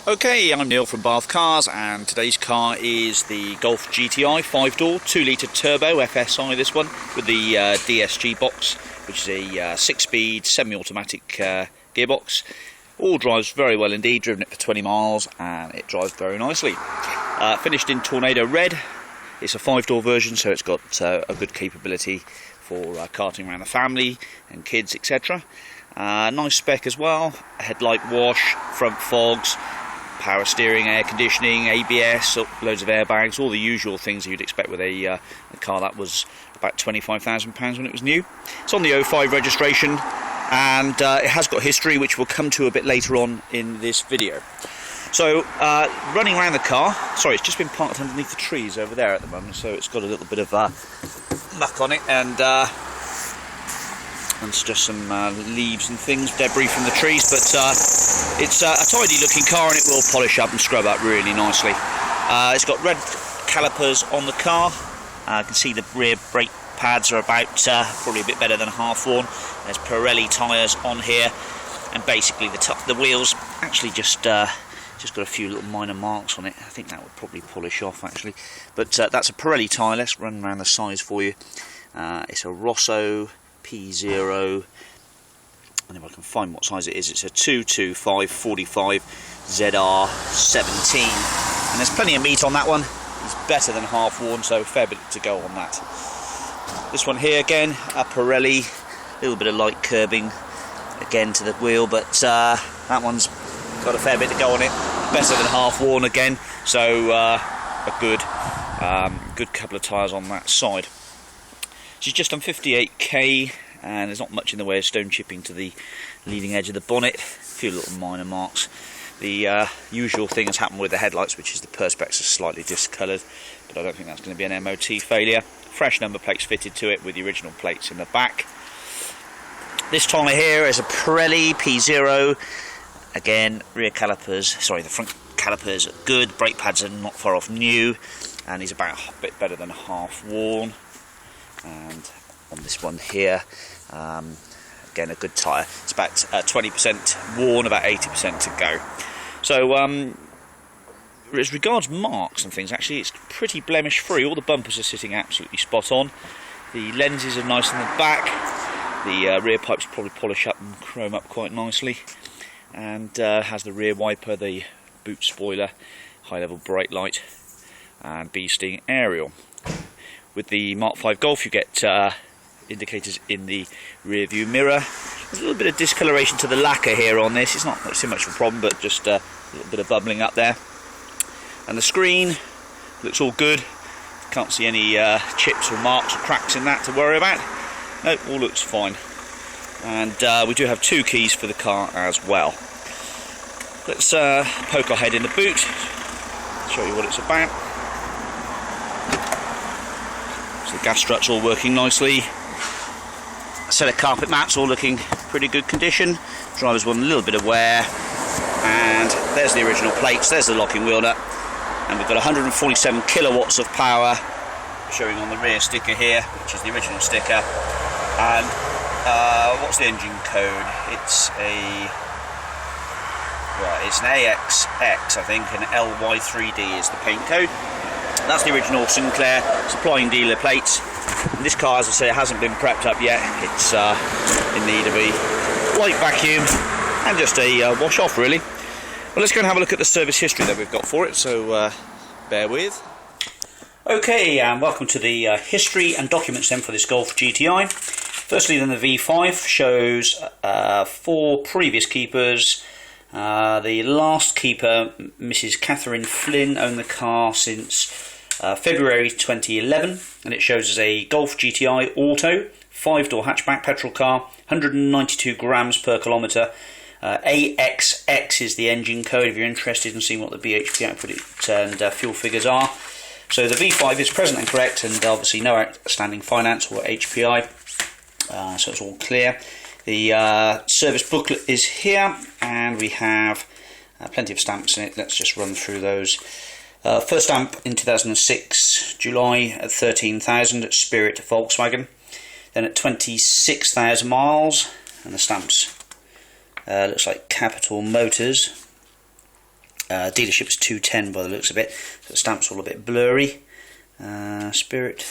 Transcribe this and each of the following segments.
Okay, I'm Neil from Bathcars, and today's car is the Golf GTI 5-door 2-litre turbo FSI, this one, with the DSG box, which is a 6-speed semi-automatic gearbox. All drives very well indeed, driven it for 20 miles and it drives very nicely. Finished in Tornado Red. It's a 5-door version, so it's got a good capability for karting around the family and kids, etc. Nice spec as well, headlight wash, front fogs, power steering, air conditioning, ABS, loads of airbags, all the usual things you'd expect with a car that was about £25,000 when it was new. It's on the 05 registration, and it has got history, which we'll come to a bit later on in this video. So, running around the car, sorry, it's just been parked underneath the trees over there at the moment, so it's got a little bit of muck on it, and just some leaves and things, debris from the trees, but it's a tidy looking car, and it will polish up and scrub up really nicely. It's got red calipers on the car. You can see the rear brake pads are about probably a bit better than half worn. There's Pirelli tyres on here, and basically the wheels actually just got a few little minor marks on it. I think that would probably polish off actually, but that's a Pirelli tyre. Let's run around the size for you. It's a Rosso P0, and if I can find what size it is, it's a 225/45 ZR17, and there's plenty of meat on that one. It's better than half worn, so a fair bit to go on that. This one here again, a Pirelli, a little bit of light curbing again to the wheel, but that one's got a fair bit to go on it, better than half worn again, so a good couple of tyres on that side. She's just on 58k, and there's not much in the way of stone chipping to the leading edge of the bonnet. A few little minor marks. The usual thing has happened with the headlights, which is the perspex are slightly discoloured, but I don't think that's going to be an MOT failure. Fresh number plates fitted to it with the original plates in the back. This tyre here is a Pirelli P0. Again, rear calipers, sorry, the front calipers are good. Brake pads are not far off new, and he's about a bit better than half worn. And on this one here, again a good tyre. It's about 20% worn, about 80% to go. So as regards marks and things, actually it's pretty blemish free. All the bumpers are sitting absolutely spot on. The lenses are nice in the back. The rear pipes probably polish up and chrome up quite nicely, and has the rear wiper, the boot spoiler, high level brake light, and bee sting aerial. With the Mark 5 Golf you get indicators in the rear view mirror. There's a little bit of discoloration to the lacquer here on this. It's not too much of a problem, but just a little bit of bubbling up there. And the screen looks all good. Can't see any chips or marks or cracks in that to worry about. Nope, all looks fine. And we do have 2 keys for the car as well. Let's poke our head in the boot, show you what it's about. The gas struts all working nicely. A set of carpet mats all looking pretty good condition. Driver's one a little bit of wear, and there's the original plates, there's the locking wheel nut, and we've got 147 kilowatts of power showing on the rear sticker here, which is the original sticker. And what's the engine code? It's an AXX, I think, and LY3D is the paint code. That's the original Sinclair supplying dealer plates. And this car, as I say, hasn't been prepped up yet. It's in need of a light vacuum and just a wash off, really. Well, let's go and have a look at the service history that we've got for it, so bear with. Okay, and welcome to the history and documents then for this Golf GTI. Firstly, then the V5 shows 4 previous keepers. The last keeper, Mrs. Catherine Flynn, owned the car since February 2011, and it shows as a Golf GTI Auto, 5-door hatchback petrol car, 192 grams per kilometre. AXX is the engine code if you're interested in seeing what the BHP output and fuel figures are. So the V5 is present and correct, and obviously no outstanding finance or HPI, so it's all clear. The service booklet is here, and we have plenty of stamps in it. Let's just run through those. First stamp in 2006, July at 13,000 at Spirit Volkswagen. Then at 26,000 miles, and the stamps looks like Capital Motors. Dealership was 210 by the looks of it, so the stamp's all a bit blurry. Spirit,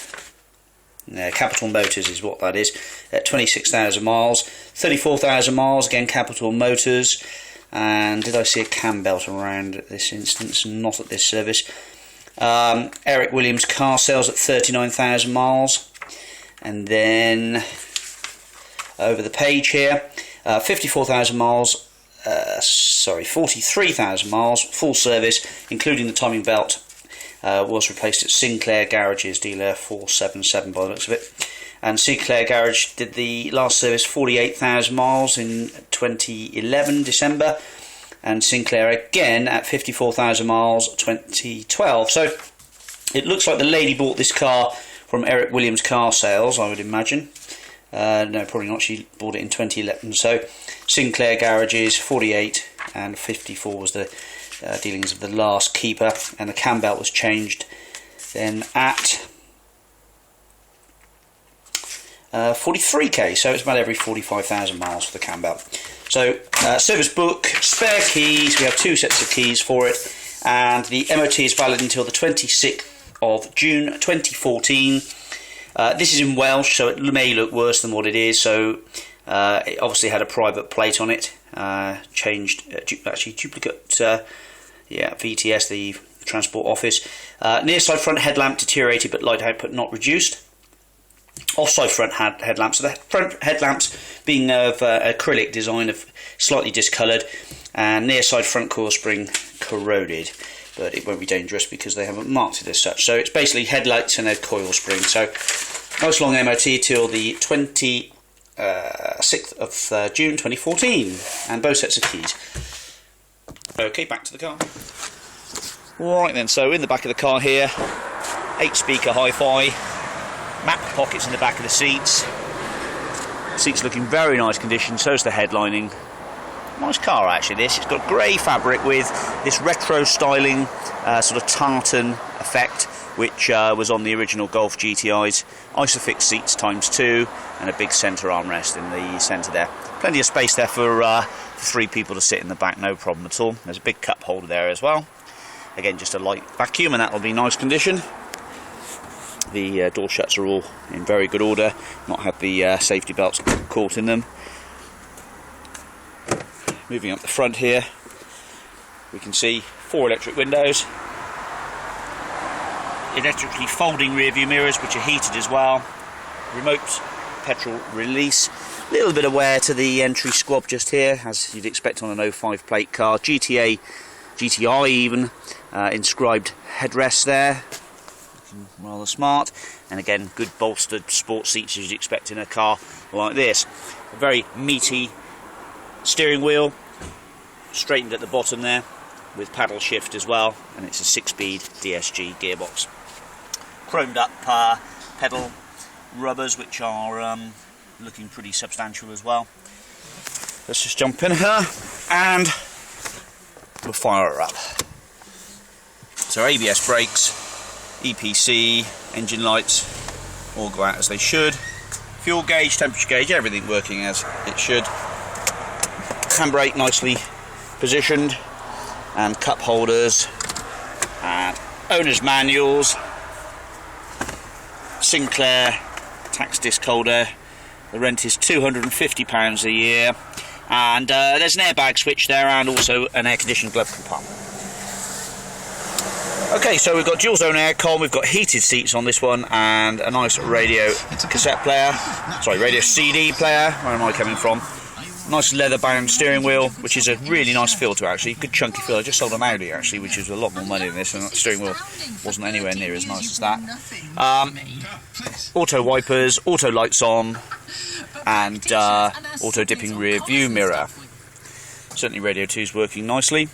Capital Motors is what that is. 26,000 miles, 34,000 miles, again Capital Motors. And did I see a cam belt around at this instance? Not at this service. Eric Williams car sales at 39,000 miles. And then over the page here, 54,000 miles, 43,000 miles, full service, including the timing belt, was replaced at Sinclair Garages, dealer 477 by the looks of it. And Sinclair Garage did the last service 48,000 miles in 2011, December. And Sinclair again at 54,000 miles, 2012. So it looks like the lady bought this car from Eric Williams car sales, I would imagine. No, probably not. She bought it in 2011. So Sinclair Garages 48 and 54 was the dealings of the last keeper, and the cam belt was changed then at 43k. So it's about every 45,000 miles for the cam belt. So service book, spare keys. We have 2 sets of keys for it, and the MOT is valid until the 26th of June 2014. This is in Welsh, so it may look worse than what it is. So it obviously had a private plate on it, changed, actually duplicate, VTS, the Transport Office. Near side front headlamp deteriorated, but light output not reduced. Offside front headlamps, so the front headlamps being of acrylic design, of slightly discoloured, and near side front coil spring corroded. But it won't be dangerous because they haven't marked it as such. So it's basically headlights and a coil spring. So nice long MOT till the 26th of June 2014, and both sets of keys. Okay, back to the car. Alright then, so in the back of the car here, 8-speaker hi-fi, map pockets in the back of the seats. Seats looking very nice condition, so is the headlining. Nice car actually this. It's got grey fabric with this retro styling sort of tartan effect, which was on the original Golf GTI's. Isofix seats ×2 and a big centre armrest in the centre there. Plenty of space there for 3 people to sit in the back, no problem at all. There's a big cup holder there as well. Again, just a light vacuum, and that will be nice condition. The door shuts are all in very good order, not had the safety belts caught in them. Moving up the front here, we can see 4 electric windows, electrically folding rear view mirrors which are heated as well, remote petrol release, a little bit of wear to the entry squab just here, as you'd expect on an 05 plate car, GTI even, inscribed headrest there, looking rather smart, and again good bolstered sport seats as you'd expect in a car like this. A very meaty steering wheel, straightened at the bottom there with paddle shift as well, and it's a 6-speed DSG gearbox. Chromed up pedal rubbers which are looking pretty substantial as well. Let's just jump in here and we'll fire her up. So ABS brakes, EPC, engine lights all go out as they should. Fuel gauge, temperature gauge, everything working as it should. Handbrake nicely positioned, and cup holders, and owner's manuals, Sinclair tax disc holder. The rent is £250 a year, and there's an airbag switch there, and also an air conditioned glove compartment. Okay, so we've got dual zone aircon, we've got heated seats on this one, and a nice radio cassette player, sorry, radio CD player. Where am I coming from? Nice leather bound steering wheel, which is a really nice feel to it actually, good chunky feel. I just sold an Audi actually, which is a lot more money than this, and that steering wheel wasn't anywhere near as nice as that. Auto wipers, auto lights on, and auto dipping rear view mirror. Certainly radio 2 is working nicely.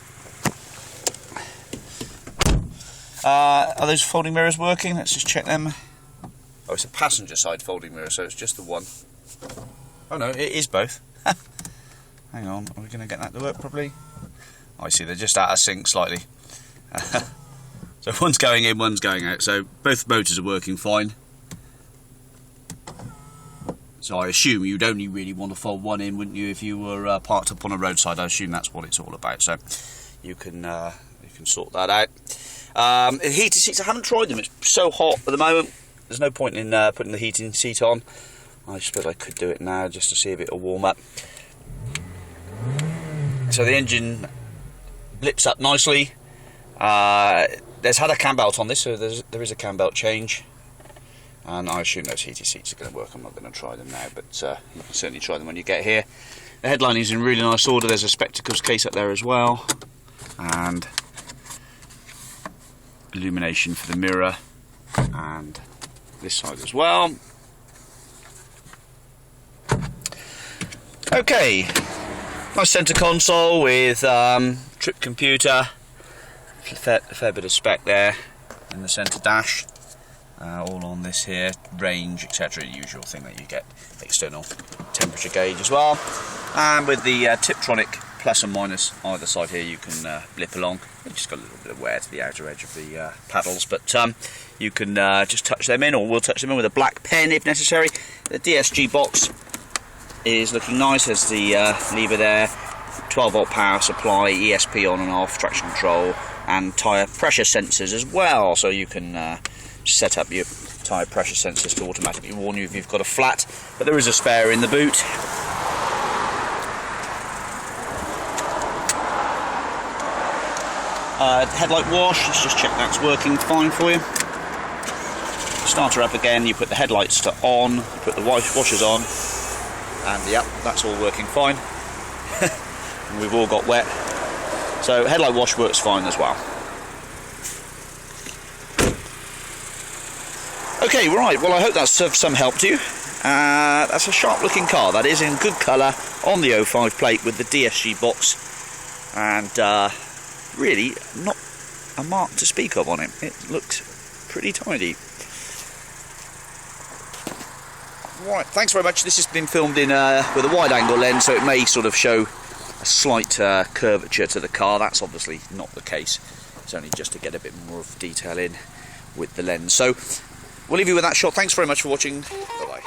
Are those folding mirrors working? Let's just check them. Oh, it's a passenger side folding mirror, so it's just the one. Oh no, it is both. Hang on, are we going to get that to work properly? Oh, I see, they're just out of sync slightly. So one's going in, one's going out, so both motors are working fine. So I assume you'd only really want to fold one in, wouldn't you, if you were parked up on a roadside? I assume that's what it's all about. So you can can sort that out. Heated seats, I haven't tried them. It's so hot at the moment. There's no point in putting the heating seat on. I suppose I could do it now just to see if it'll warm up. So the engine blips up nicely. There's had a cam belt on this, so there is a cam belt change. And I assume those heated seats are going to work. I'm not going to try them now, but you can certainly try them when you get here. The headlining is in really nice order. There's a spectacles case up there as well, and illumination for the mirror, and this side as well. Okay, nice centre console with trip computer, a fair bit of spec there in the centre dash. All on this here, range, etc. Usual thing that you get, external temperature gauge as well. And with the Tiptronic plus and minus either side here, you can blip along. It's just got a little bit of wear to the outer edge of the paddles, but you can just touch them in, or we'll touch them in with a black pen if necessary. The DSG box is looking nice. There's the lever there, 12-volt power supply, ESP on and off, traction control, and tyre pressure sensors as well, so you can set up your tyre pressure sensors to automatically warn you if you've got a flat, but there is a spare in the boot. Headlight wash, let's just check that's working fine for you. Start her up again, you put the headlights to on, you put the washers on, and yep, that's all working fine. And we've all got wet, so headlight wash works fine as well. Okay, right, well I hope that's of some help to you. That's a sharp looking car, that is, in good colour, on the 05 plate with the DSG box, and really not a mark to speak of on it. It looks pretty tidy. Right, thanks very much. This has been filmed in with a wide angle lens, so it may sort of show a slight curvature to the car. That's obviously not the case. It's only just to get a bit more of detail in with the lens. So we'll leave you with that shot. Thanks very much for watching. Bye-bye.